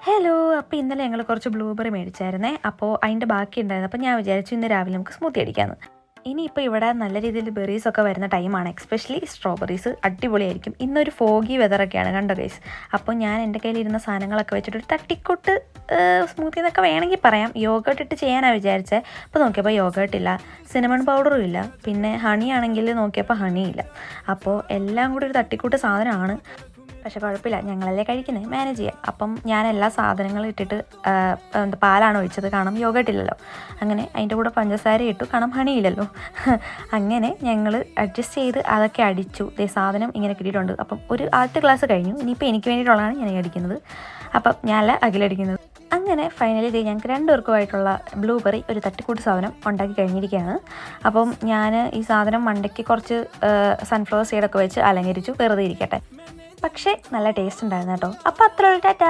Hello. അപ്പോൾ ഇന്നലെ ഞങ്ങൾ കുറച്ച് ബ്ലൂബെറി മേടിച്ചായിരുന്നേ. അപ്പോൾ അതിൻ്റെ ബാക്കി ഉണ്ടായിരുന്നു. അപ്പോൾ ഞാൻ വിചാരിച്ചു ഇന്ന് രാവിലെ നമുക്ക് സ്മൂത്തി അടിക്കാമെന്ന്. ഇനിയിപ്പോൾ ഇവിടെ നല്ല രീതിയിൽ ബെറീസൊക്കെ വരുന്ന ടൈമാണ്. എസ്പെഷ്യലി സ്ട്രോബെറീസ് അടിപൊളിയായിരിക്കും. ഇന്നൊരു ഫോഗി വെതറൊക്കെയാണ്, കണ്ടോ ഗൈസ്. അപ്പോൾ ഞാൻ എൻ്റെ കയ്യിലിരുന്ന സാധനങ്ങളൊക്കെ വെച്ചിട്ട് ഒരു തട്ടിക്കൂട്ട് സ്മൂത്തി എന്നൊക്കെ വേണമെങ്കിൽ പറയാം. യോഗേർട്ട് ഇട്ട് ചെയ്യാനാണ് വിചാരിച്ചത്. അപ്പോൾ നോക്കിയപ്പോൾ യോഗേർട്ട് ഇല്ല, സിനമൺ പൗഡറും ഇല്ല, പിന്നെ ഹണി ആണെങ്കിൽ നോക്കിയപ്പോൾ ഹണിയില്ല. അപ്പോൾ എല്ലാം കൂടി ഒരു തട്ടിക്കൂട്ട് സാധനമാണ്. പക്ഷെ കുഴപ്പമില്ല, ഞങ്ങളല്ലേ കഴിക്കുന്നത്, മാനേജ് ചെയ്യാം. അപ്പം ഞാൻ എല്ലാ സാധനങ്ങളും ഇട്ടിട്ട് പാലാണ് ഒഴിച്ചത്, കാരണം യോഗട്ടില്ലല്ലോ. അങ്ങനെ അതിൻ്റെ കൂടെ പഞ്ചസാര ഇട്ടു, കാരണം ഹണിയില്ലല്ലോ. അങ്ങനെ ഞങ്ങൾ അഡ്ജസ്റ്റ് ചെയ്ത് അതൊക്കെ അടിച്ചു. സാധനം ഇങ്ങനെ കിട്ടിയിട്ടുണ്ട്. അപ്പം ഒരു ആദ്യത്തെ ക്ലാസ് കഴിഞ്ഞു. ഇനിയിപ്പോൾ എനിക്ക് വേണ്ടിയിട്ടുള്ളതാണ് ഞാൻ അടിക്കുന്നത്. അപ്പം ഞാനല്ല അഖിലടിക്കുന്നത്. അങ്ങനെ ഫൈനലി ഞങ്ങൾക്ക് രണ്ടുപേർക്കുമായിട്ടുള്ള ബ്ലൂബെറി ഒരു തട്ടിക്കൂട്ട് സാധനം ഉണ്ടാക്കി കഴിഞ്ഞിരിക്കുകയാണ്. അപ്പം ഞാൻ ഈ സാധനം മണ്ടയ്ക്ക് കുറച്ച് സൺഫ്ലവർ സീഡൊക്കെ വെച്ച് അലങ്കരിച്ചു, വെറുതെ ഇരിക്കട്ടെ. പക്ഷേ നല്ല ടേസ്റ്റ് ഉണ്ടായിരുന്നു കേട്ടോ. അപ്പോൾ അത്രയുള്ളൂ, ടാറ്റാ.